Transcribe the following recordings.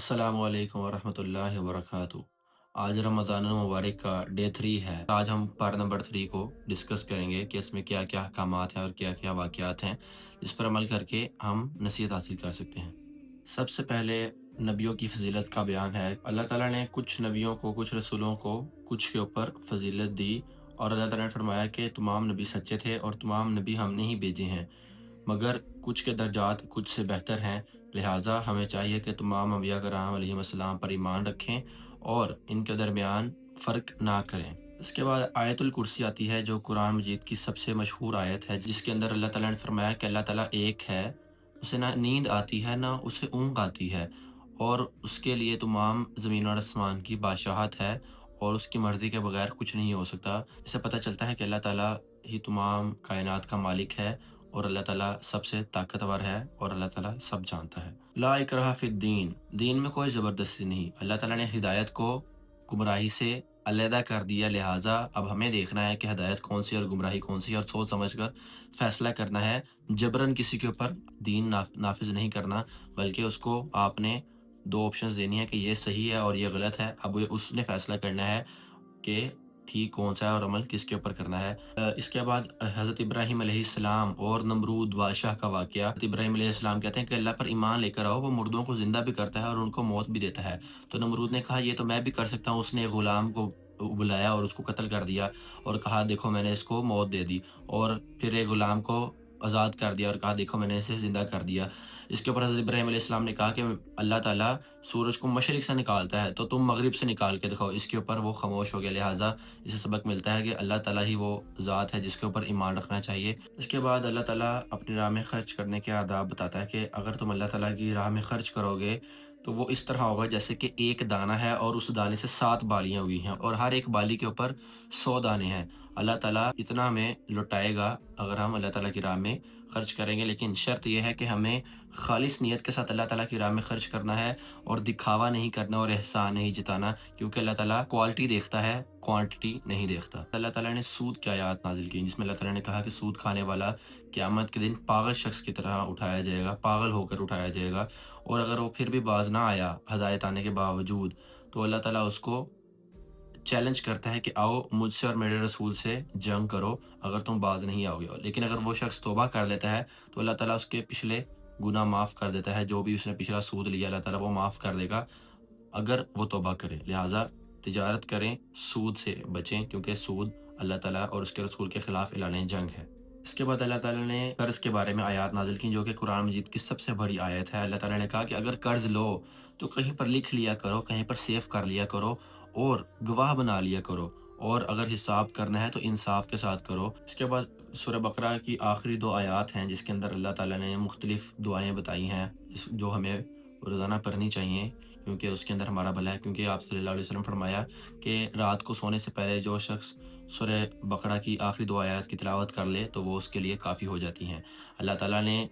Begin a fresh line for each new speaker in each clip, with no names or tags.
السلام علیکم ورحمۃ اللہ وبرکاتہ۔ آج رمضان المبارک کا ڈے 3 ہے۔ آج ہم پارٹ نمبر 3 کو ڈسکس کریں گے کہ اس میں کیا کیا احکامات ہیں اور کیا کیا واقعات ہیں جس پر عمل کر کے ہم نصیحت حاصل کر سکتے ہیں۔ سب سے پہلے نبیوں کی فضیلت کا بیان ہے۔ اللہ تعالیٰ نے کچھ نبیوں کو، کچھ رسولوں کو کچھ کے اوپر فضیلت دی، اور اللہ تعالیٰ نے فرمایا کہ تمام نبی سچے تھے اور تمام نبی ہم نے ہی بھیجے ہیں، مگر کچھ کے درجات کچھ سے بہتر ہیں۔ لہٰذا ہمیں چاہیے کہ تمام انبیاء کرام علیہ السلام پر ایمان رکھیں اور ان کے درمیان فرق نہ کریں۔ اس کے بعد آیت الکرسی آتی ہے، جو قرآن مجید کی سب سے مشہور آیت ہے، جس کے اندر اللہ تعالیٰ نے فرمایا کہ اللہ تعالیٰ ایک ہے، اسے نہ نیند آتی ہے نہ اسے اونگ آتی ہے، اور اس کے لیے تمام زمین اور آسمان کی بادشاہت ہے، اور اس کی مرضی کے بغیر کچھ نہیں ہو سکتا۔ اس سے پتہ چلتا ہے کہ اللہ تعالیٰ ہی تمام کائنات کا مالک ہے، اور اللہ تعالیٰ سب سے طاقتور ہے، اور اللہ تعالیٰ سب جانتا ہے۔ لا اکراہ فی الدین، دین میں کوئی زبردستی نہیں۔ اللہ تعالیٰ نے ہدایت کو گمراہی سے علیحدہ کر دیا، لہٰذا اب ہمیں دیکھنا ہے کہ ہدایت کون سی اور گمراہی کون سی، اور سوچ سمجھ کر فیصلہ کرنا ہے۔ جبراً کسی کے اوپر دین نافذ نہیں کرنا، بلکہ اس کو آپ نے دو آپشنز دینی ہے کہ یہ صحیح ہے اور یہ غلط ہے۔ اب اس نے فیصلہ کرنا ہے کہ ٹھیک کون سا ہے اور عمل کس کے اوپر کرنا ہے۔ اس کے بعد حضرت ابراہیم علیہ السلام اور نمرود بادشاہ کا واقعہ۔ حضرت ابراہیم علیہ السلام کہتے ہیں کہ اللہ پر ایمان لے کر آؤ، وہ مردوں کو زندہ بھی کرتا ہے اور ان کو موت بھی دیتا ہے۔ تو نمرود نے کہا یہ تو میں بھی کر سکتا ہوں۔ اس نے ایک غلام کو بلایا اور اس کو قتل کر دیا، اور کہا دیکھو میں نے اس کو موت دے دی، اور پھر ایک غلام کو آزاد کر دیا اور کہا دیکھو میں نے اسے زندہ کر دیا۔ اس کے اوپر حضرت ابراہیم علیہ السلام نے کہا کہ اللہ تعالیٰ سورج کو مشرق سے نکالتا ہے، تو تم مغرب سے نکال کے دکھاؤ۔ اس کے اوپر وہ خاموش ہو گیا۔ لہٰذا اسے سبق ملتا ہے کہ اللہ تعالیٰ ہی وہ ذات ہے جس کے اوپر ایمان رکھنا چاہیے۔ اس کے بعد اللہ تعالیٰ اپنی راہ میں خرچ کرنے کے آداب بتاتا ہے کہ اگر تم اللہ تعالیٰ کی راہ میں خرچ کرو گے تو وہ اس طرح ہوگا جیسے کہ ایک دانہ ہے اور اس دانے سے 7 بالیاں ہوئی ہیں، اور ہر ایک بالی کے اوپر 100 دانے ہیں۔ اللہ تعالیٰ اتنا ہمیں لٹائے گا اگر ہم اللہ تعالیٰ کی راہ میں خرچ کریں گے، لیکن شرط یہ ہے کہ ہمیں خالص نیت کے ساتھ اللہ تعالیٰ کی راہ میں خرچ کرنا ہے، اور دکھاوا نہیں کرنا اور احسان نہیں جتانا، کیونکہ اللہ تعالیٰ کوالٹی دیکھتا ہے، کوانٹٹی نہیں دیکھتا۔ اللہ تعالیٰ نے سود کی آیات نازل کی، جس میں اللہ تعالیٰ نے کہا کہ سود کھانے والا قیامت کے دن پاگل شخص کی طرح اٹھایا جائے گا، پاگل ہو کر اٹھایا جائے گا، اور اگر وہ پھر بھی باز نہ آیا ہدایت آنے کے باوجود، تو اللہ تعالیٰ اس کو چیلنج کرتا ہے کہ آؤ مجھ سے اور میرے رسول سے جنگ کرو اگر تم باز نہیں آؤ گے۔ لیکن اگر وہ شخص توبہ کر لیتا ہے تو اللہ تعالیٰ اس کے پچھلے گناہ معاف کر دیتا ہے، جو بھی اس نے پچھلا سود لیا اللہ تعالیٰ وہ معاف کر دے گا اگر وہ توبہ کرے۔ لہٰذا تجارت کریں، سود سے بچیں، کیونکہ سود اللہ تعالیٰ اور اس کے رسول کے خلاف اعلان جنگ ہے۔ اس کے بعد اللہ تعالیٰ نے قرض کے بارے میں آیات نازل کی، جو کہ قرآن مجید کی سب سے بڑی آیت ہے۔ اللہ تعالیٰ نے کہا کہ اگر قرض لو تو کہیں پر لکھ لیا کرو، کہیں پر سیو کر لیا کرو، اور گواہ بنا لیا کرو، اور اگر حساب کرنا ہے تو انصاف کے ساتھ کرو۔ اس کے بعد سورہ بقرہ کی آخری 2 آیات ہیں، جس کے اندر اللہ تعالیٰ نے مختلف دعائیں بتائی ہیں جو ہمیں روزانہ پڑھنی چاہیے، کیونکہ اس کے اندر ہمارا بھلا ہے۔ کیونکہ آپ صلی اللہ علیہ وسلم فرمایا کہ رات کو سونے سے پہلے جو شخص سورہ بقرہ کی آخری 2 آیات کی تلاوت کر لے تو وہ اس کے لیے کافی ہو جاتی ہیں۔ اللہ تعالیٰ نے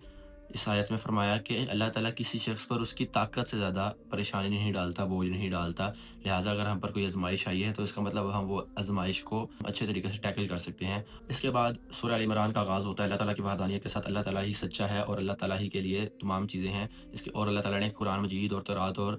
اس آیت میں فرمایا کہ اللہ تعالیٰ کسی شخص پر اس کی طاقت سے زیادہ پریشانی نہیں ڈالتا، بوجھ نہیں ڈالتا۔ لہٰذا اگر ہم پر کوئی آزمائش آئی ہے تو اس کا مطلب ہم وہ آزمائش کو اچھے طریقے سے ٹیکل کر سکتے ہیں۔ اس کے بعد سورہ ال عمران کا آغاز ہوتا ہے اللہ تعالیٰ کی وحدانیت کے ساتھ۔ اللہ تعالیٰ ہی سچا ہے اور اللہ تعالیٰ ہی کے لیے تمام چیزیں ہیں۔ اور اللہ تعالیٰ نے قرآن مجید اور تورات اور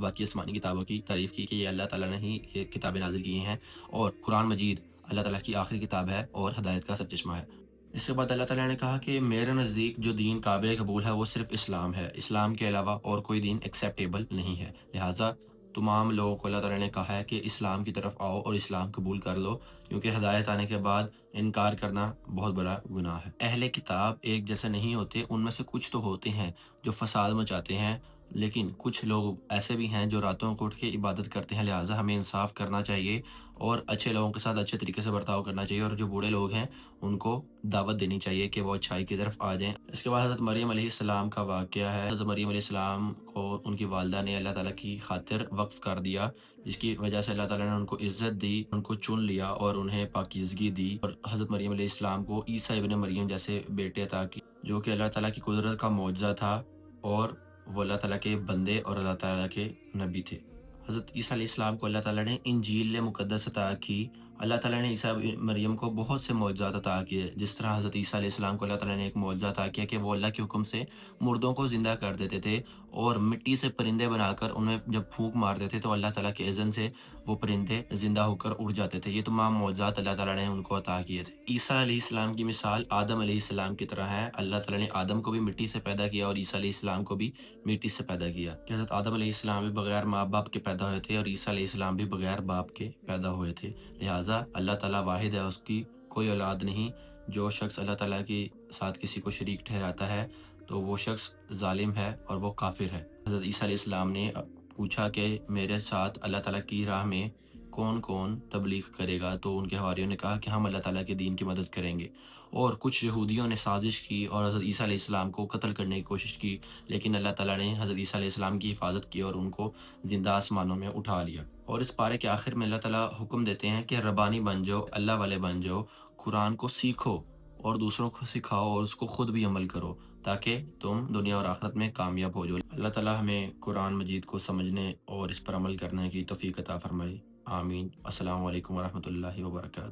باقی آسمانی کتابوں کی تعریف کی کہ یہ اللہ تعالیٰ نے ہی یہ کتابیں نازل کی ہیں، اور قرآن مجید اللہ تعالیٰ کی آخری کتاب ہے اور ہدایت کا سرچشمہ ہے۔ اس کے بعد اللہ تعالیٰ نے کہا کہ میرے نزدیک جو دین قابل قبول ہے وہ صرف اسلام ہے، اسلام کے علاوہ اور کوئی دین ایکسیپٹیبل نہیں ہے۔ لہٰذا تمام لوگوں کو اللہ تعالیٰ نے کہا ہے کہ اسلام کی طرف آؤ اور اسلام قبول کر لو، کیونکہ ہدایت آنے کے بعد انکار کرنا بہت بڑا گناہ ہے۔ اہل کتاب ایک جیسے نہیں ہوتے، ان میں سے کچھ تو ہوتے ہیں جو فساد مچاتے ہیں، لیکن کچھ لوگ ایسے بھی ہیں جو راتوں کو اٹھ کے عبادت کرتے ہیں۔ لہٰذا ہمیں انصاف کرنا چاہیے اور اچھے لوگوں کے ساتھ اچھے طریقے سے برتاؤ کرنا چاہیے، اور جو بوڑھے لوگ ہیں ان کو دعوت دینی چاہیے کہ وہ اچھائی کی طرف آ جائیں۔ اس کے بعد حضرت مریم علیہ السلام کا واقعہ ہے۔ حضرت مریم علیہ السلام کو ان کی والدہ نے اللہ تعالیٰ کی خاطر وقف کر دیا، جس کی وجہ سے اللہ تعالیٰ نے ان کو عزت دی، ان کو چن لیا اور انہیں پاکیزگی دی، اور حضرت مریم علیہ السلام کو عیسیٰ ابن مریم جیسے بیٹے عطا کی، جو کہ اللہ تعالیٰ کی قدرت کا معجزہ تھا، اور وہ اللہ تعالیٰ کے بندے اور اللہ تعالیٰ کے نبی تھے۔ حضرت عیسیٰ علیہ السلام کو اللہ تعالیٰ نے انجیل مقدس عطا کی۔ اللہ تعالیٰ نے عیسیٰ مریم کو بہت سے معجزات عطا کیے، جس طرح حضرت عیسیٰ علیہ السلام کو اللہ تعالیٰ نے ایک معجزہ عطا کیا کہ وہ اللہ کے حکم سے مردوں کو زندہ کر دیتے تھے، اور مٹی سے پرندے بنا کر انہیں جب پھونک مارتے تھے تو اللہ تعالیٰ کے اذن سے وہ پرندے زندہ ہو کر اڑ جاتے تھے۔ یہ تمام معجزات اللہ تعالیٰ نے ان کو عطا کیے تھے۔ عیسیٰ علیہ السلام کی مثال آدم علیہ السلام کی طرح ہے۔ اللہ تعالیٰ نے آدم کو بھی مٹی سے پیدا کیا اور عیسیٰ علیہ السلام کو بھی مٹی سے پیدا کیا۔ کہ حضرت آدم علیہ السلام بھی بغیر ماں باپ کے پیدا ہوئے تھے اور عیسیٰ علیہ السلام بھی بغیر باپ کے پیدا ہوئے تھے۔ لہٰذا اللہ تعالیٰ واحد ہے، اس کی کوئی اولاد نہیں۔ جو شخص اللہ تعالیٰ کے ساتھ کسی کو شریک ٹھہراتا ہے تو وہ شخص ظالم ہے اور وہ کافر ہے۔ حضرت عیسیٰ علیہ السلام نے پوچھا کہ میرے ساتھ اللہ تعالیٰ کی راہ میں کون کون تبلیغ کرے گا، تو ان کے حواریوں نے کہا کہ ہم اللہ تعالیٰ کے دین کی مدد کریں گے۔ اور کچھ یہودیوں نے سازش کی اور حضرت عیسیٰ علیہ السلام کو قتل کرنے کی کوشش کی، لیکن اللہ تعالیٰ نے حضرت عیسیٰ علیہ السلام کی حفاظت کی اور ان کو زندہ آسمانوں میں اٹھا لیا۔ اور اس پارے کے آخر میں اللہ تعالیٰ حکم دیتے ہیں کہ ربانی بن جاؤ، اللہ والے بن جاؤ، قرآن کو سیکھو اور دوسروں کو سکھاؤ اور اس کو خود بھی عمل کرو، تاکہ تم دنیا اور آخرت میں کامیاب ہو جاؤ۔ اللہ تعالیٰ ہمیں قرآن مجید کو سمجھنے اور اس پر عمل کرنے کی توفیق عطا فرمائے۔ آمین۔ السلام علیکم ورحمۃ اللہ وبرکاتہ۔